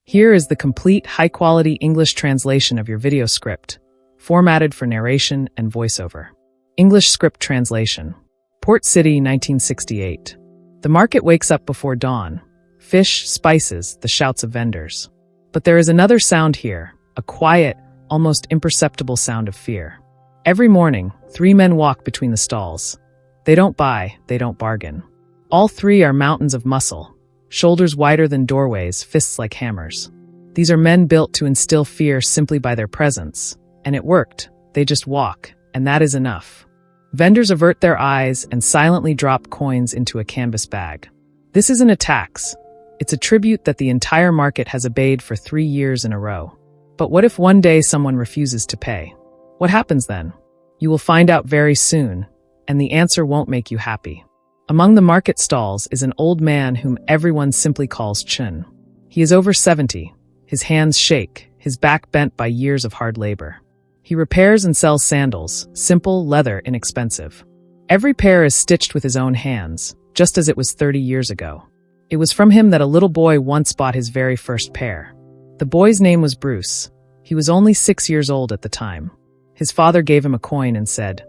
Here is the complete high-quality English translation of your video script, formatted for narration and voiceover. English script translation. Port City, 1968. The market wakes up before dawn. Fish, spices, the shouts of vendors. But there is another sound here, a quiet, almost imperceptible sound of fear. Every morning, 3 men walk between the stalls. They don't buy, they don't bargain. All 3 are mountains of muscle, shoulders wider than doorways, fists like hammers. These are men built to instill fear simply by their presence. And it worked. They just walk, and that is enough. Vendors avert their eyes and silently drop coins into a canvas bag. This isn't a tax. It's a tribute that the entire market has obeyed for 3 years in a row. But what if one day someone refuses to pay? What happens then? You will find out very soon, and the answer won't make you happy. Among the market stalls is an old man whom everyone simply calls Chun. He is over 70. His hands shake, his back bent by years of hard labor. He repairs and sells sandals, simple, leather, inexpensive. Every pair is stitched with his own hands, just as it was 30 years ago. It was from him that a little boy once bought his very first pair. The boy's name was Bruce. He was only 6 years old at the time. His father gave him a coin and said,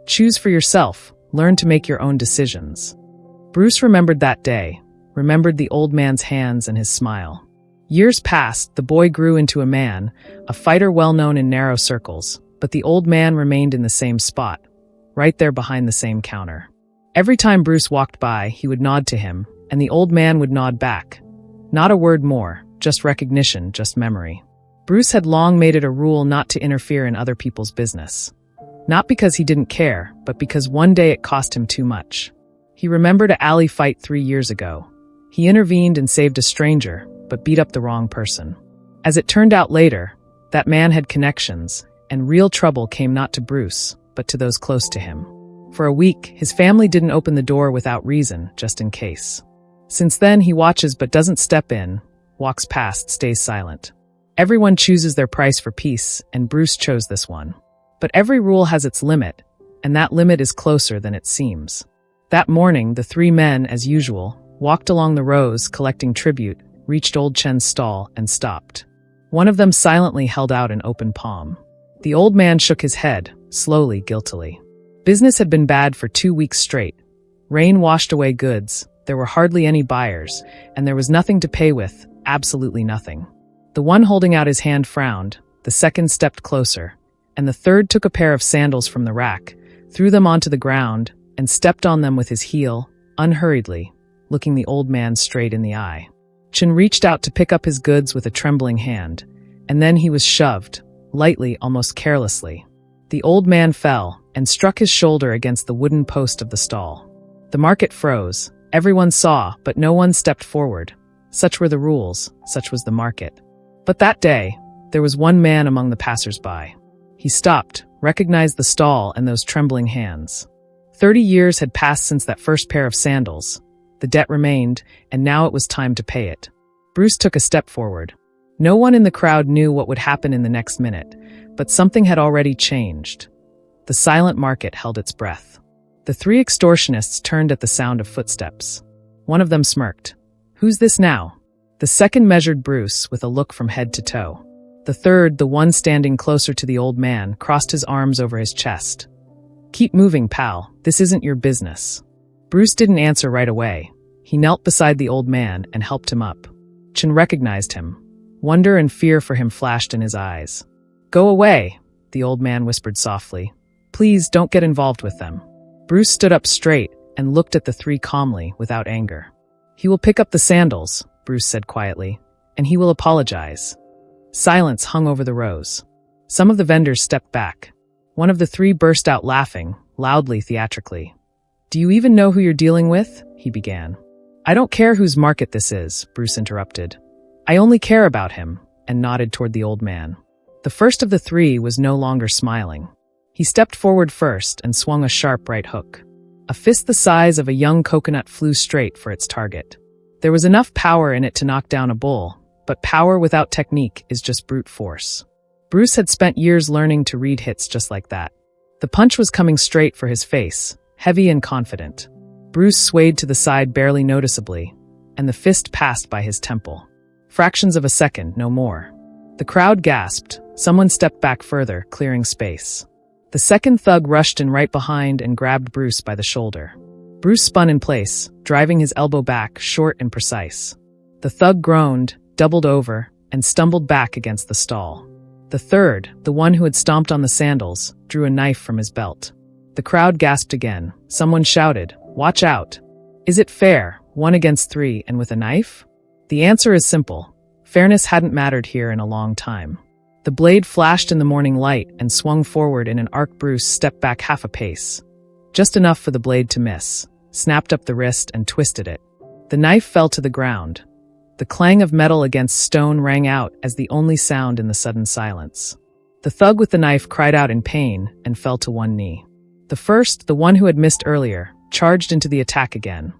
"Choose for yourself, learn to make your own decisions." Bruce remembered that day, remembered the old man's hands and his smile. Years passed, the boy grew into a man, a fighter well known in narrow circles, but the old man remained in the same spot, right there behind the same counter. Every time Bruce walked by, he would nod to him, and the old man would nod back. Not a word more, just recognition, just memory. Bruce had long made it a rule not to interfere in other people's business. Not because he didn't care, but because one day it cost him too much. He remembered an alley fight 3 years ago. He intervened and saved a stranger, but beat up the wrong person. As it turned out later, that man had connections, and real trouble came not to Bruce, but to those close to him. For a week, his family didn't open the door without reason, just in case. Since then, he watches but doesn't step in, walks past, stays silent. Everyone chooses their price for peace, and Bruce chose this one. But every rule has its limit, and that limit is closer than it seems. That morning, the 3 men, as usual, walked along the rows collecting tribute, reached old Chen's stall, and stopped. One of them silently held out an open palm. The old man shook his head, slowly, guiltily. Business had been bad for 2 weeks straight. Rain washed away goods, there were hardly any buyers, and there was nothing to pay with, absolutely nothing. The one holding out his hand frowned, the second stepped closer, and the third took a pair of sandals from the rack, threw them onto the ground, and stepped on them with his heel, unhurriedly, looking the old man straight in the eye. Chun reached out to pick up his goods with a trembling hand, and then he was shoved, lightly, almost carelessly. The old man fell and struck his shoulder against the wooden post of the stall. The market froze. Everyone saw, but no one stepped forward. Such were the rules, such was the market. But that day, there was one man among the passers-by. He stopped, recognized the stall and those trembling hands. 30 years had passed since that first pair of sandals. The debt remained, and now it was time to pay it. Bruce took a step forward. No one in the crowd knew what would happen in the next minute, but something had already changed. The silent market held its breath. The 3 extortionists turned at the sound of footsteps. One of them smirked. "Who's this now?" The second measured Bruce with a look from head to toe. The third, the one standing closer to the old man, crossed his arms over his chest. "Keep moving, pal. This isn't your business." Bruce didn't answer right away. He knelt beside the old man and helped him up. Chun recognized him. Wonder and fear for him flashed in his eyes. "Go away," the old man whispered softly. "Please don't get involved with them." Bruce stood up straight and looked at the 3 calmly, without anger. "He will pick up the sandals," Bruce said quietly, "and he will apologize." Silence hung over the rows. Some of the vendors stepped back. One of the 3 burst out laughing, loudly, theatrically. "Do you even know who you're dealing with?" he began. "I don't care whose market this is," Bruce interrupted. "I only care about him," and nodded toward the old man. The first of the 3 was no longer smiling. He stepped forward first and swung a sharp right hook. A fist the size of a young coconut flew straight for its target. There was enough power in it to knock down a bull, but power without technique is just brute force. Bruce had spent years learning to read hits just like that. The punch was coming straight for his face, heavy and confident. Bruce swayed to the side barely noticeably, and the fist passed by his temple. Fractions of a second, no more. The crowd gasped. Someone stepped back further, clearing space. The second thug rushed in right behind and grabbed Bruce by the shoulder. Bruce spun in place, driving his elbow back, short and precise. The thug groaned, doubled over, and stumbled back against the stall. The third, the one who had stomped on the sandals, drew a knife from his belt. The crowd gasped again. Someone shouted, "Watch out!" Is it fair, 1 against 3 and with a knife? The answer is simple. Fairness hadn't mattered here in a long time. The blade flashed in the morning light and swung forward in an arc. Bruce stepped back half a pace. Just enough for the blade to miss, snapped up the wrist and twisted it. The knife fell to the ground. The clang of metal against stone rang out as the only sound in the sudden silence. The thug with the knife cried out in pain and fell to one knee. The first, the one who had missed earlier, charged into the attack again.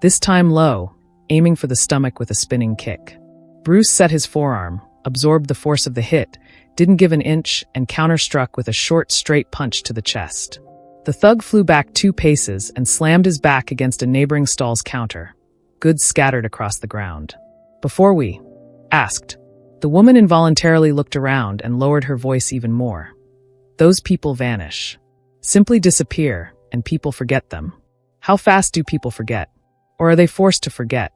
This time low, aiming for the stomach with a spinning kick. Bruce set his forearm, absorbed the force of the hit, didn't give an inch, and counter-struck with a short, straight punch to the chest. The thug flew back 2 paces and slammed his back against a neighboring stall's counter. Goods scattered across the ground. "Before we asked." The woman involuntarily looked around and lowered her voice even more. "Those people vanish. Simply disappear, and people forget them. How fast do people forget? Or are they forced to forget?"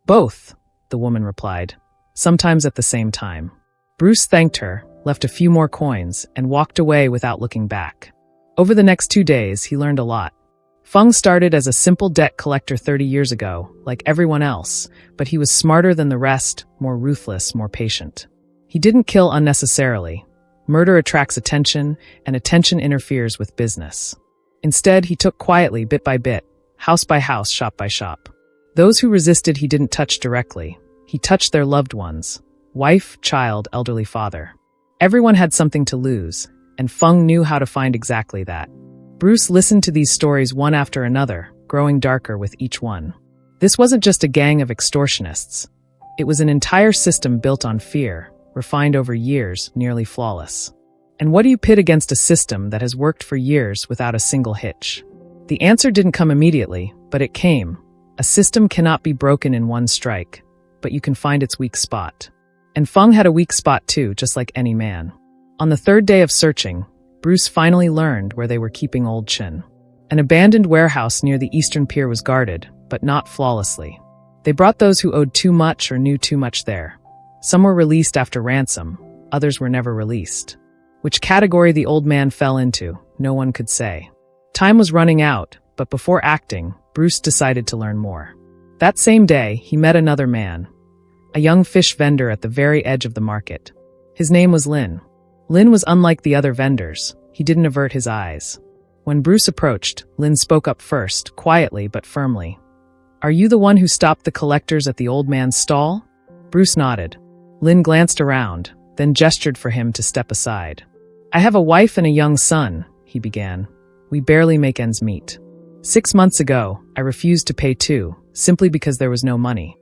"Both," the woman replied, sometimes at the same time. Bruce thanked her, left a few more coins, and walked away without looking back. Over the next 2 days, he learned a lot. Feng started as a simple debt collector 30 years ago, like everyone else, but he was smarter than the rest, more ruthless, more patient. He didn't kill unnecessarily. Murder attracts attention, and attention interferes with business. Instead, he took quietly, bit by bit, house by house, shop by shop. Those who resisted he didn't touch directly. He touched their loved ones. Wife, child, elderly father. Everyone had something to lose, and Feng knew how to find exactly that. Bruce listened to these stories one after another, growing darker with each one. This wasn't just a gang of extortionists. It was an entire system built on fear, refined over years, nearly flawless. And what do you pit against a system that has worked for years without a single hitch? The answer didn't come immediately, but it came. A system cannot be broken in one strike, but you can find its weak spot. And Feng had a weak spot too, just like any man. On the 3rd day of searching, Bruce finally learned where they were keeping Old Chin. An abandoned warehouse near the Eastern Pier was guarded, but not flawlessly. They brought those who owed too much or knew too much there. Some were released after ransom, others were never released. Which category the old man fell into, no one could say. Time was running out, but before acting, Bruce decided to learn more. That same day, he met another man, a young fish vendor at the very edge of the market. His name was Lin. Lin was unlike the other vendors. He didn't avert his eyes. When Bruce approached, Lin spoke up first, quietly but firmly. "Are you the one who stopped the collectors at the old man's stall?" Bruce nodded. Lin glanced around, then gestured for him to step aside. "I have a wife and a young son," he began. "We barely make ends meet. 6 months ago, I refused to pay too, simply because there was no money."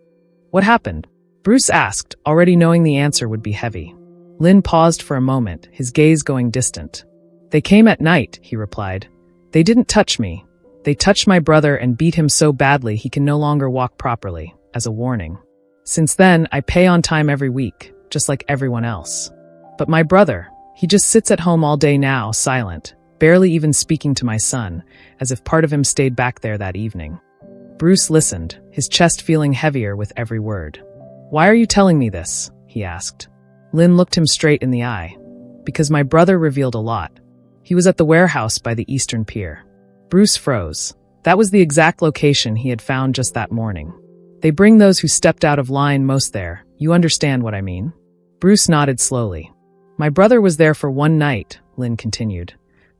"What happened?" Bruce asked, already knowing the answer would be heavy. Lin paused for a moment, his gaze going distant. "They came at night," he replied. "They didn't touch me. They touched my brother and beat him so badly he can no longer walk properly, as a warning. Since then, I pay on time every week, just like everyone else. But my brother, he just sits at home all day now, silent, barely even speaking to my son, as if part of him stayed back there that evening." Bruce listened, his chest feeling heavier with every word. "Why are you telling me this?" he asked. Lin looked him straight in the eye. "Because my brother revealed a lot. He was at the warehouse by the Eastern Pier." Bruce froze. That was the exact location he had found just that morning. "They bring those who stepped out of line most there. You understand what I mean?" Bruce nodded slowly. "My brother was there for one night," Lin continued.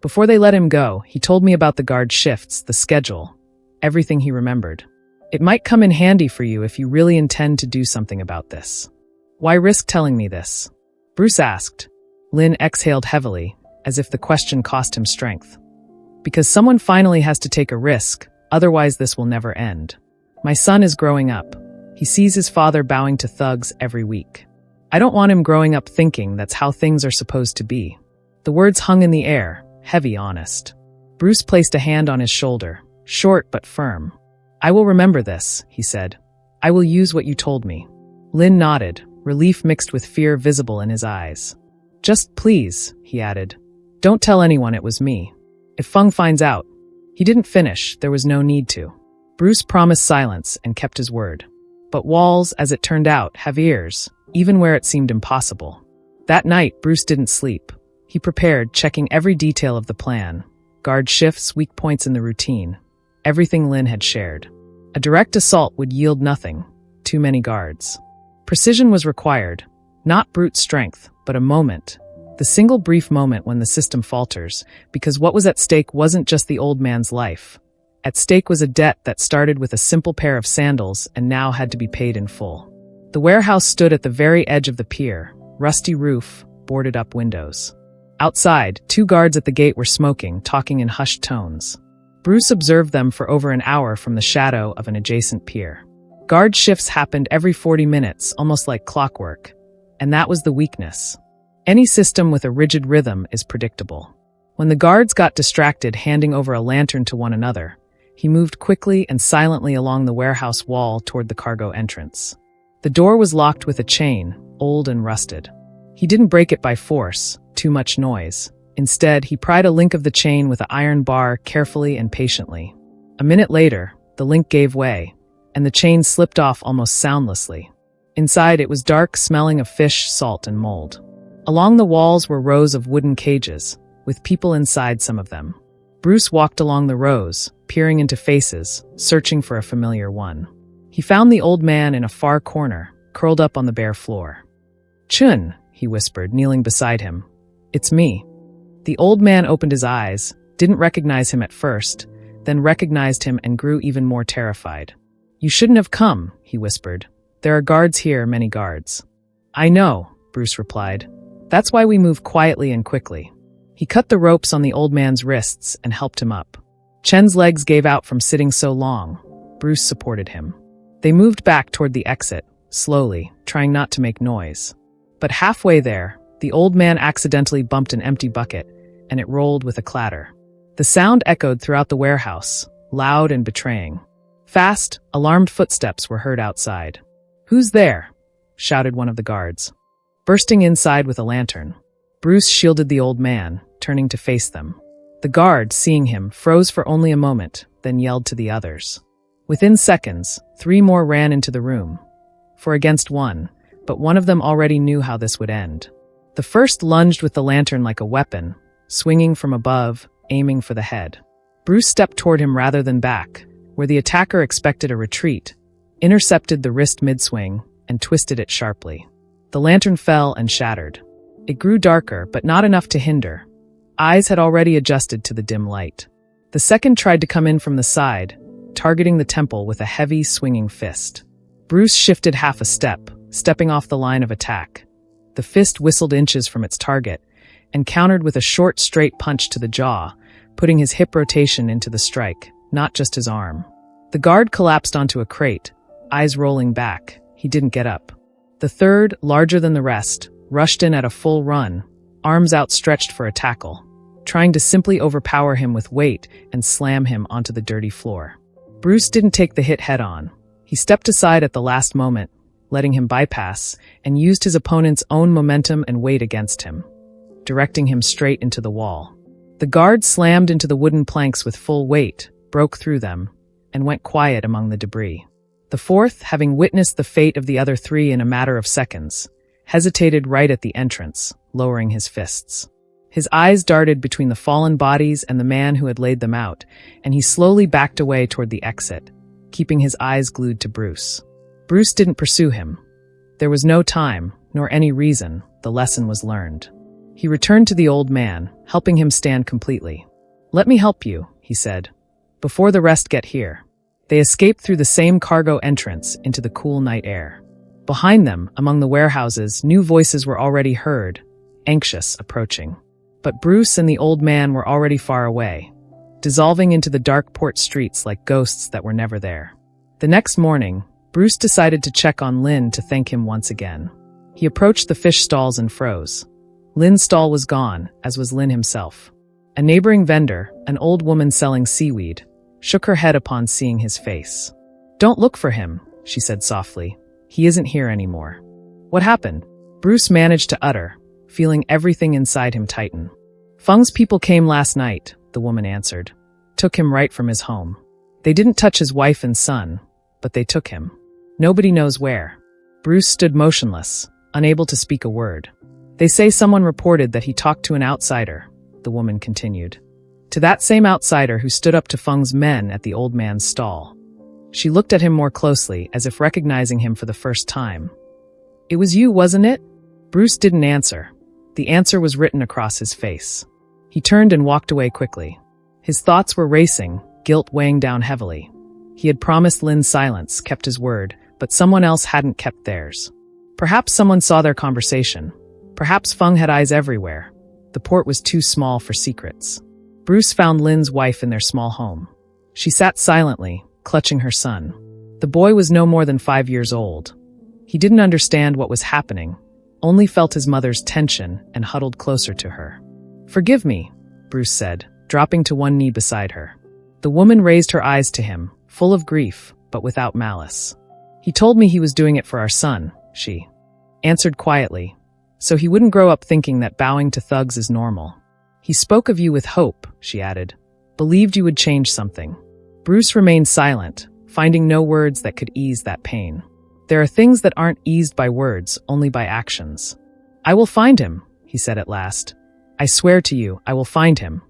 "Before they let him go, he told me about the guard shifts, the schedule, everything he remembered. It might come in handy for you if you really intend to do something about this." "Why risk telling me this?" Bruce asked. Lin exhaled heavily, as if the question cost him strength. "Because someone finally has to take a risk, otherwise this will never end. My son is growing up. He sees his father bowing to thugs every week. I don't want him growing up thinking that's how things are supposed to be." The words hung in the air, heavy, honest. Bruce placed a hand on his shoulder, short but firm. "I will remember this," he said. "I will use what you told me." Lin nodded, relief mixed with fear visible in his eyes. "Just please," he added. "Don't tell anyone it was me. If Feng finds out—" He didn't finish, there was no need to. Bruce promised silence and kept his word. But walls, as it turned out, have ears, even where it seemed impossible. That night, Bruce didn't sleep. He prepared, checking every detail of the plan. Guard shifts, weak points in the routine. Everything Lin had shared. A direct assault would yield nothing. Too many guards. Precision was required. Not brute strength, but a moment. The single brief moment when the system falters, because what was at stake wasn't just the old man's life. At stake was a debt that started with a simple pair of sandals and now had to be paid in full. The warehouse stood at the very edge of the pier, rusty roof, boarded up windows. Outside, 2 guards at the gate were smoking, talking in hushed tones. Bruce observed them for over an hour from the shadow of an adjacent pier. Guard shifts happened every 40 minutes, almost like clockwork. And that was the weakness. Any system with a rigid rhythm is predictable. When the guards got distracted handing over a lantern to one another, he moved quickly and silently along the warehouse wall toward the cargo entrance. The door was locked with a chain, old and rusted. He didn't break it by force, too much noise. Instead, he pried a link of the chain with an iron bar carefully and patiently. A minute later, the link gave way, and the chain slipped off almost soundlessly. Inside, it was dark, smelling of fish, salt, and mold. Along the walls were rows of wooden cages, with people inside some of them. Bruce walked along the rows, peering into faces, searching for a familiar one. He found the old man in a far corner, curled up on the bare floor. "Chun," he whispered, kneeling beside him. "It's me." The old man opened his eyes, didn't recognize him at first, then recognized him and grew even more terrified. "You shouldn't have come," he whispered. "There are guards here, many guards." "I know," Bruce replied. "That's why we move quietly and quickly." He cut the ropes on the old man's wrists and helped him up. Chen's legs gave out from sitting so long. Bruce supported him. They moved back toward the exit, slowly, trying not to make noise. But halfway there, the old man accidentally bumped an empty bucket, and it rolled with a clatter. The sound echoed throughout the warehouse, loud and betraying. Fast, alarmed footsteps were heard outside. "Who's there?" shouted one of the guards. Bursting inside with a lantern, Bruce shielded the old man, turning to face them. The guard, seeing him, froze for only a moment, then yelled to the others. Within seconds, 3 more ran into the room. 4 against 1, but one of them already knew how this would end. The first lunged with the lantern like a weapon, swinging from above, aiming for the head. Bruce stepped toward him rather than back, where the attacker expected a retreat, intercepted the wrist mid-swing, and twisted it sharply. The lantern fell and shattered. It grew darker, but not enough to hinder. Eyes had already adjusted to the dim light. The second tried to come in from the side, targeting the temple with a heavy, swinging fist. Bruce shifted half a step, stepping off the line of attack. The fist whistled inches from its target, and countered with a short, straight punch to the jaw, putting his hip rotation into the strike, not just his arm. The guard collapsed onto a crate, eyes rolling back. He didn't get up. The third, larger than the rest, rushed in at a full run, arms outstretched for a tackle, trying to simply overpower him with weight and slam him onto the dirty floor. Bruce didn't take the hit head-on. He stepped aside at the last moment, letting him bypass, and used his opponent's own momentum and weight against him, directing him straight into the wall. The guard slammed into the wooden planks with full weight, broke through them, and went quiet among the debris. The fourth, having witnessed the fate of the other 3 in a matter of seconds, hesitated right at the entrance, lowering his fists. His eyes darted between the fallen bodies and the man who had laid them out, and he slowly backed away toward the exit, keeping his eyes glued to Bruce. Bruce didn't pursue him. There was no time, nor any reason. The lesson was learned. He returned to the old man, helping him stand completely. "Let me help you," he said, "before the rest get here." They escaped through the same cargo entrance into the cool night air. Behind them, among the warehouses, new voices were already heard, anxious, approaching. But Bruce and the old man were already far away, dissolving into the dark port streets like ghosts that were never there. The next morning, Bruce decided to check on Lin to thank him once again. He approached the fish stalls and froze. Lin's stall was gone, as was Lin himself. A neighboring vendor, an old woman selling seaweed, shook her head upon seeing his face. "Don't look for him," she said softly. "He isn't here anymore." What happened? Bruce managed to utter, feeling everything inside him tighten. Feng's people came last night, the woman answered. Took him right from his home. They didn't touch his wife and son, but they took him. Nobody knows where. Bruce stood motionless, unable to speak a word. They say someone reported that he talked to an outsider, the woman continued. To that same outsider who stood up to Feng's men at the old man's stall. She looked at him more closely, as if recognizing him for the first time. It was you, wasn't it? Bruce didn't answer. The answer was written across his face. He turned and walked away quickly. His thoughts were racing, guilt weighing down heavily. He had promised Lin silence, kept his word, but someone else hadn't kept theirs. Perhaps someone saw their conversation. Perhaps Feng had eyes everywhere. The port was too small for secrets. Bruce found Lin's wife in their small home. She sat silently, clutching her son. The boy was no more than 5 years old. He didn't understand what was happening, only felt his mother's tension and huddled closer to her. Forgive me, Bruce said, dropping to one knee beside her. The woman raised her eyes to him, full of grief, but without malice. He told me he was doing it for our son, she answered quietly, so he wouldn't grow up thinking that bowing to thugs is normal. He spoke of you with hope, she added, believed you would change something. Bruce remained silent, finding no words that could ease that pain. There are things that aren't eased by words, only by actions. I will find him, he said at last. I swear to you, I will find him.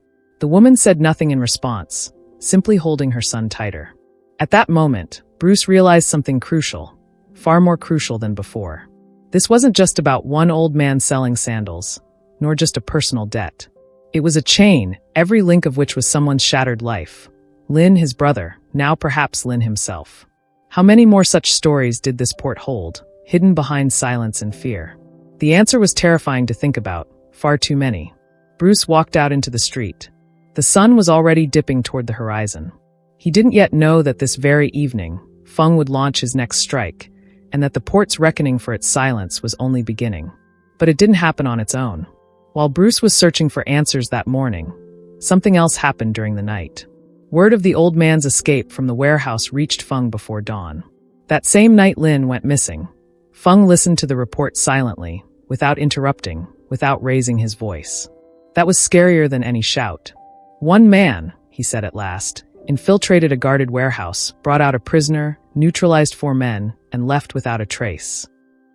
The woman said nothing in response, simply holding her son tighter. At that moment, Bruce realized something crucial, far more crucial than before. This wasn't just about one old man selling sandals, nor just a personal debt. It was a chain, every link of which was someone's shattered life. Lin, his brother, now perhaps Lin himself. How many more such stories did this port hold, hidden behind silence and fear? The answer was terrifying to think about, far too many. Bruce walked out into the street. The sun was already dipping toward the horizon. He didn't yet know that this very evening, Feng would launch his next strike, and that the port's reckoning for its silence was only beginning. But it didn't happen on its own. While Bruce was searching for answers that morning, something else happened during the night. Word of the old man's escape from the warehouse reached Feng before dawn. That same night Lin went missing. Feng listened to the report silently, without interrupting, without raising his voice. That was scarier than any shout. One man, he said at last, infiltrated a guarded warehouse, brought out a prisoner, neutralized 4 men, and left without a trace.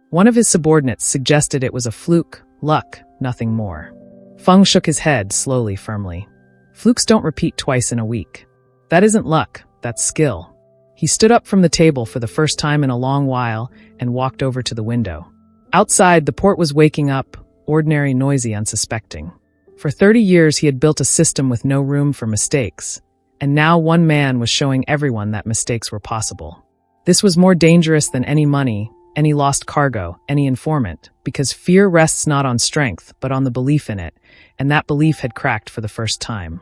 One of his subordinates suggested it was a fluke, luck, nothing more. Feng shook his head, slowly, firmly. Flukes don't repeat twice in a week. That isn't luck, that's skill. He stood up from the table for the first time in a long while and walked over to the window. Outside, the port was waking up, ordinary, noisy, unsuspecting. For 30 years he had built a system with no room for mistakes, and now one man was showing everyone that mistakes were possible. This was more dangerous than any money, any lost cargo, any informant, because fear rests not on strength, but on the belief in it, and that belief had cracked for the first time.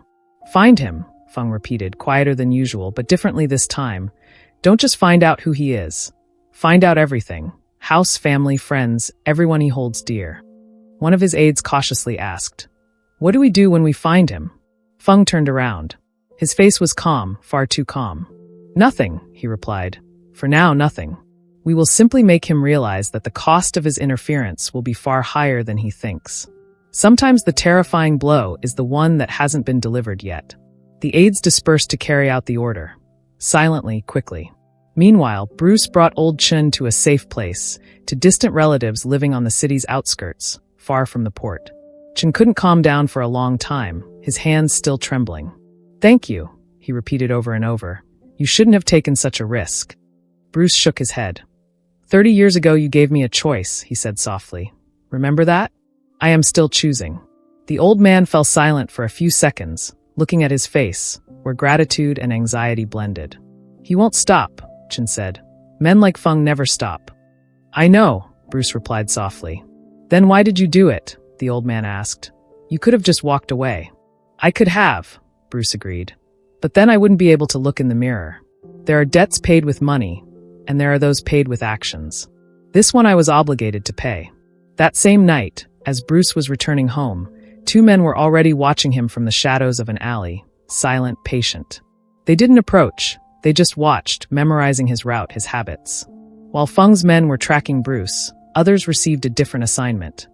Find him, Feng repeated, quieter than usual, but differently this time. Don't just find out who he is. Find out everything. House, family, friends, everyone he holds dear. One of his aides cautiously asked, "What do we do when we find him?" Feng turned around. His face was calm, far too calm. "Nothing," he replied. "For now, nothing. We will simply make him realize that the cost of his interference will be far higher than he thinks. Sometimes the terrifying blow is the one that hasn't been delivered yet." The aides dispersed to carry out the order. Silently, quickly. Meanwhile, Bruce brought old Chen to a safe place, to distant relatives living on the city's outskirts, far from the port. Chen couldn't calm down for a long time, his hands still trembling. "Thank you," he repeated over and over. "You shouldn't have taken such a risk." Bruce shook his head. 30 years ago you gave me a choice," he said softly. "Remember that? I am still choosing." The old man fell silent for a few seconds, looking at his face, where gratitude and anxiety blended. "He won't stop," Chen said. "Men like Feng never stop." "I know," Bruce replied softly. "Then why did you do it?" the old man asked. "You could have just walked away." "I could have," Bruce agreed. "But then I wouldn't be able to look in the mirror. There are debts paid with money, and there are those paid with actions. This one I was obligated to pay." That same night, as Bruce was returning home, 2 men were already watching him from the shadows of an alley, silent, patient. They didn't approach, they just watched, memorizing his route, his habits. While Feng's men were tracking Bruce, Others received a different assignment: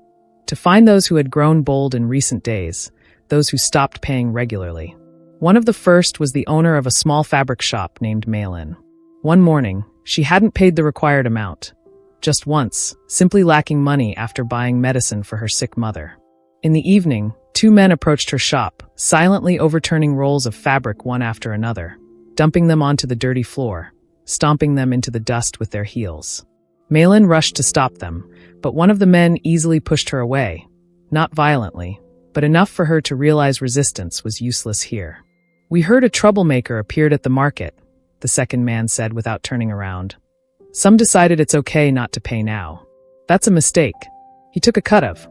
to find those who had grown bold in recent days, those who stopped paying regularly. One of the first was the owner of a small fabric shop named Malin. One morning, she hadn't paid the required amount. Just once, simply lacking money after buying medicine for her sick mother. In the evening, two men approached her shop, silently overturning rolls of fabric one after another, dumping them onto the dirty floor, stomping them into the dust with their heels. Malin rushed to stop them, but one of the men easily pushed her away, not violently, but enough for her to realize resistance was useless here. "We heard a troublemaker appeared at the market," the second man said without turning around. "Some decided it's okay not to pay now. That's a mistake. He took a cut of